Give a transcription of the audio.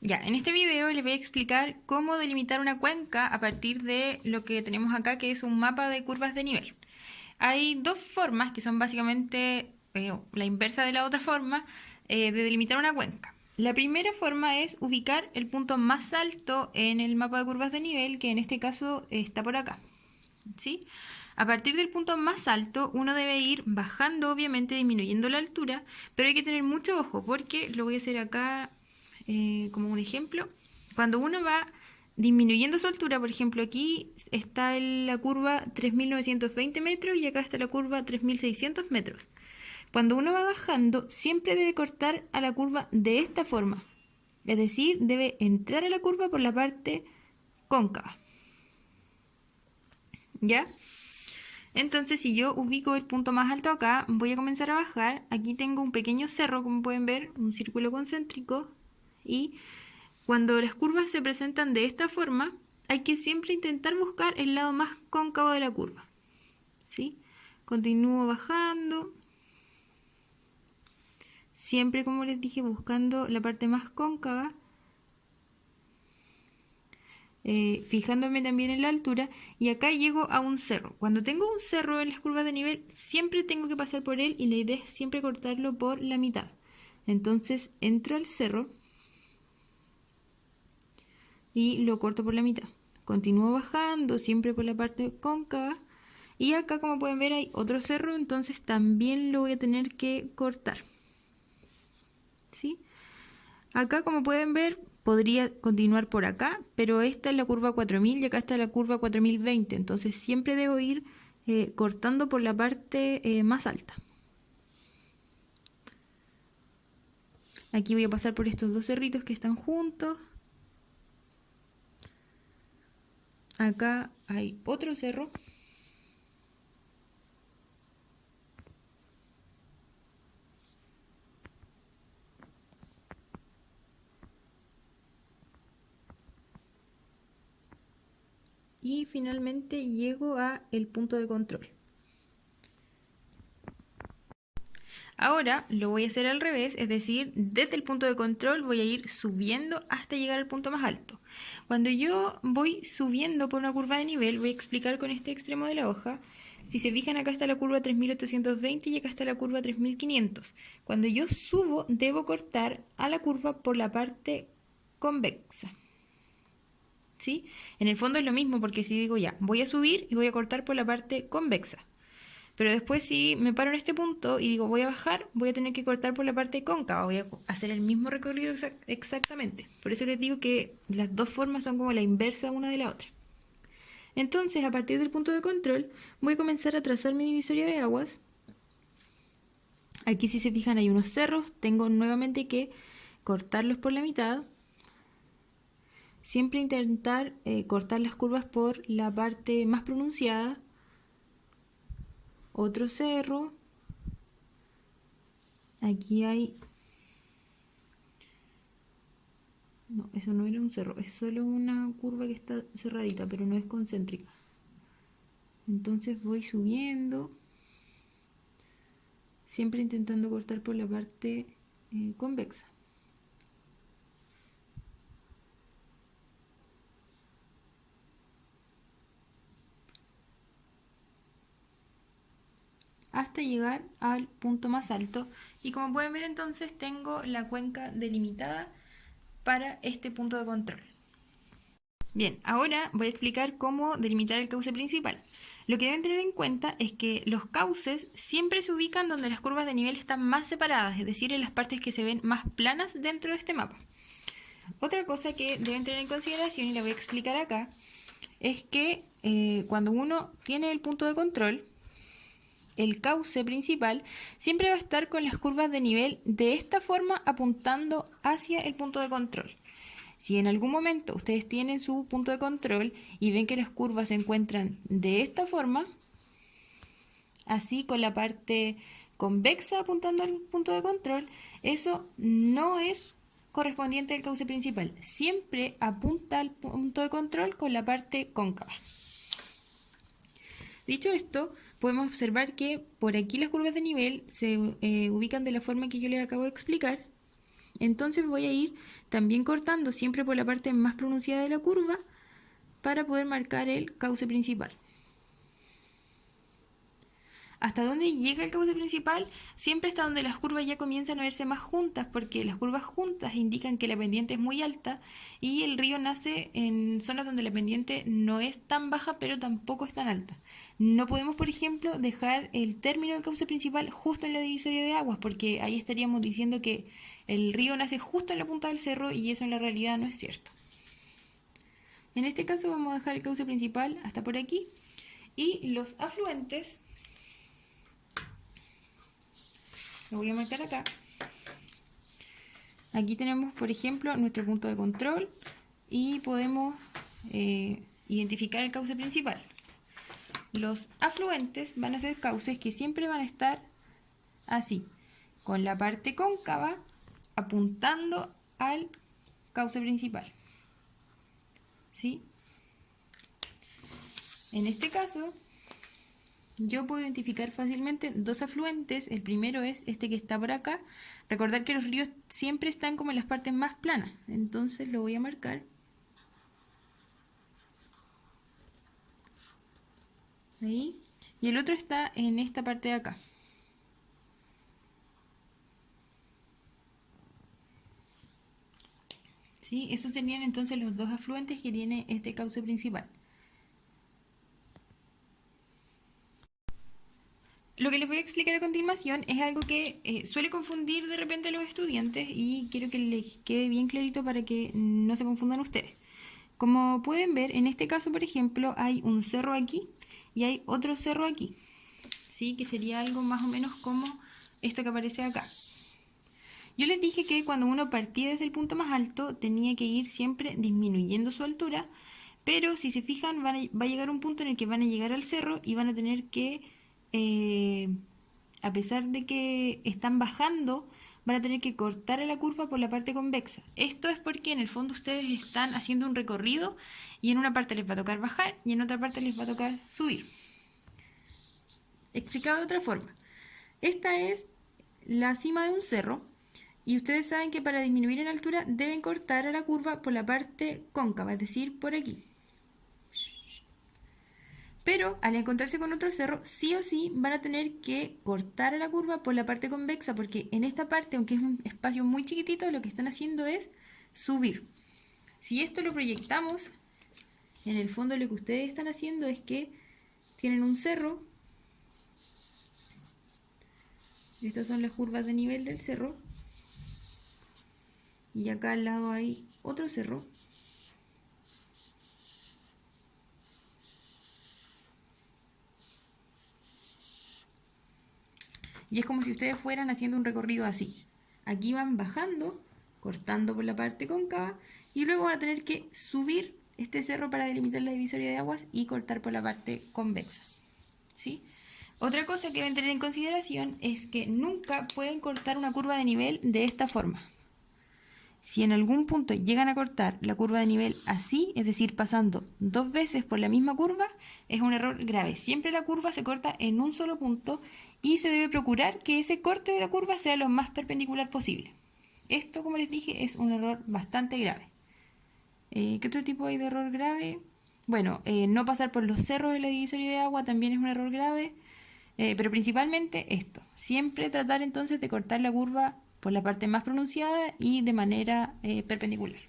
Ya, en este video les voy a explicar cómo delimitar una cuenca a partir de lo que tenemos acá, que es un mapa de curvas de nivel. Hay dos formas que son básicamente la inversa de la otra forma de delimitar una cuenca. La primera forma es ubicar el punto más alto en el mapa de curvas de nivel, que en este caso está por acá. ¿Sí? A partir del punto más alto, uno debe ir bajando, obviamente disminuyendo la altura, pero hay que tener mucho ojo porque lo voy a hacer acá como un ejemplo. Cuando uno va disminuyendo su altura, por ejemplo, aquí está la curva 3.920 metros y acá está la curva 3.600 metros. Cuando uno va bajando, siempre debe cortar a la curva de esta forma. Es decir, debe entrar a la curva por la parte cóncava. ¿Ya? Entonces, si yo ubico el punto más alto acá, voy a comenzar a bajar. Aquí tengo un pequeño cerro, como pueden ver, un círculo concéntrico. Y cuando las curvas se presentan de esta forma, hay que siempre intentar buscar el lado más cóncavo de la curva. ¿Sí? Continúo bajando. Siempre, como les dije, buscando la parte más cóncava. Fijándome también en la altura, y acá llego a un cerro. Cuando tengo un cerro en las curvas de nivel, siempre tengo que pasar por él y la idea es siempre cortarlo por la mitad. Entonces entro al cerro y lo corto por la mitad. Continúo bajando, siempre por la parte cóncava, y acá, como pueden ver, hay otro cerro, entonces también lo voy a tener que cortar. ¿Sí? Acá, como pueden ver, podría continuar por acá, pero esta es la curva 4000 y acá está la curva 4020. Entonces siempre debo ir cortando por la parte más alta. Aquí voy a pasar por estos dos cerritos que están juntos. Acá hay otro cerro. Y finalmente llego a el punto de control. Ahora lo voy a hacer al revés, es decir, desde el punto de control voy a ir subiendo hasta llegar al punto más alto. Cuando yo voy subiendo por una curva de nivel, voy a explicar con este extremo de la hoja. Si se fijan, acá está la curva 3820 y acá está la curva 3500. Cuando yo subo, debo cortar a la curva por la parte convexa. ¿Sí? En el fondo es lo mismo, porque si digo ya, voy a subir y voy a cortar por la parte convexa. Pero después, si me paro en este punto y digo voy a bajar, voy a tener que cortar por la parte cóncava. Voy a hacer el mismo recorrido exactamente. Por eso les digo que las dos formas son como la inversa una de la otra. Entonces, a partir del punto de control, voy a comenzar a trazar mi divisoria de aguas. Aquí, si se fijan, hay unos cerros. Tengo nuevamente que cortarlos por la mitad. Siempre intentar cortar las curvas por la parte más pronunciada. Otro cerro. Aquí hay... No, eso no era un cerro, es solo una curva que está cerradita, pero no es concéntrica. Entonces voy subiendo, siempre intentando cortar por la parte convexa. Hasta llegar al punto más alto. Y como pueden ver, entonces tengo la cuenca delimitada para este punto de control. Bien, ahora voy a explicar cómo delimitar el cauce principal. Lo que deben tener en cuenta es que los cauces siempre se ubican donde las curvas de nivel están más separadas, es decir, en las partes que se ven más planas dentro de este mapa. Otra cosa que deben tener en consideración, y la voy a explicar acá, es que cuando uno tiene el punto de control, el cauce principal siempre va a estar con las curvas de nivel de esta forma apuntando hacia el punto de control. Si en algún momento ustedes tienen su punto de control y ven que las curvas se encuentran de esta forma, así con la parte convexa apuntando al punto de control, eso no es correspondiente al cauce principal. Siempre apunta al punto de control con la parte cóncava. Dicho esto, podemos observar que por aquí las curvas de nivel se ubican de la forma que yo les acabo de explicar. Entonces voy a ir también cortando siempre por la parte más pronunciada de la curva para poder marcar el cauce principal. Hasta donde llega el cauce principal, siempre hasta donde las curvas ya comienzan a verse más juntas, porque las curvas juntas indican que la pendiente es muy alta y el río nace en zonas donde la pendiente no es tan baja, pero tampoco es tan alta. No podemos, por ejemplo, dejar el término del cauce principal justo en la divisoria de aguas, porque ahí estaríamos diciendo que el río nace justo en la punta del cerro y eso en la realidad no es cierto. En este caso vamos a dejar el cauce principal hasta por aquí y los afluentes lo voy a marcar acá. Aquí tenemos, por ejemplo, nuestro punto de control y podemos identificar el cauce principal. Los afluentes van a ser cauces que siempre van a estar así, con la parte cóncava apuntando al cauce principal. ¿Sí? En este caso, yo puedo identificar fácilmente dos afluentes. El primero es este que está por acá. Recordar que los ríos siempre están como en las partes más planas. Entonces lo voy a marcar. Ahí. Y el otro está en esta parte de acá. ¿Sí? Esos serían entonces los dos afluentes que tiene este cauce principal. Lo que les voy a explicar a continuación es algo que suele confundir de repente a los estudiantes y quiero que les quede bien clarito para que no se confundan ustedes. Como pueden ver, en este caso, por ejemplo, hay un cerro aquí y hay otro cerro aquí, ¿sí? Que sería algo más o menos como esto que aparece acá. Yo les dije que cuando uno partía desde el punto más alto tenía que ir siempre disminuyendo su altura, pero si se fijan va a llegar un punto en el que van a llegar al cerro y van a tener que a pesar de que están bajando, van a tener que cortar a la curva por la parte convexa. Esto es porque en el fondo ustedes están haciendo un recorrido y en una parte les va a tocar bajar y en otra parte les va a tocar subir. Explicado de otra forma, esta es la cima de un cerro y ustedes saben que para disminuir en altura deben cortar a la curva por la parte cóncava, es decir, por aquí. Pero al encontrarse con otro cerro, sí o sí van a tener que cortar a la curva por la parte convexa, porque en esta parte, aunque es un espacio muy chiquitito, lo que están haciendo es subir. Si esto lo proyectamos, en el fondo lo que ustedes están haciendo es que tienen un cerro. Estas son las curvas de nivel del cerro. Y acá al lado hay otro cerro. Y es como si ustedes fueran haciendo un recorrido así. Aquí van bajando, cortando por la parte cóncava, y luego van a tener que subir este cerro para delimitar la divisoria de aguas y cortar por la parte convexa. ¿Sí? Otra cosa que deben tener en consideración es que nunca pueden cortar una curva de nivel de esta forma. Si en algún punto llegan a cortar la curva de nivel así, es decir, pasando dos veces por la misma curva, es un error grave. Siempre la curva se corta en un solo punto y se debe procurar que ese corte de la curva sea lo más perpendicular posible. Esto, como les dije, es un error bastante grave. ¿Qué otro tipo hay de error grave? Bueno, no pasar por los cerros de la divisoria de agua también es un error grave, pero principalmente esto. Siempre tratar entonces de cortar la curva por la parte más pronunciada y de manera perpendicular.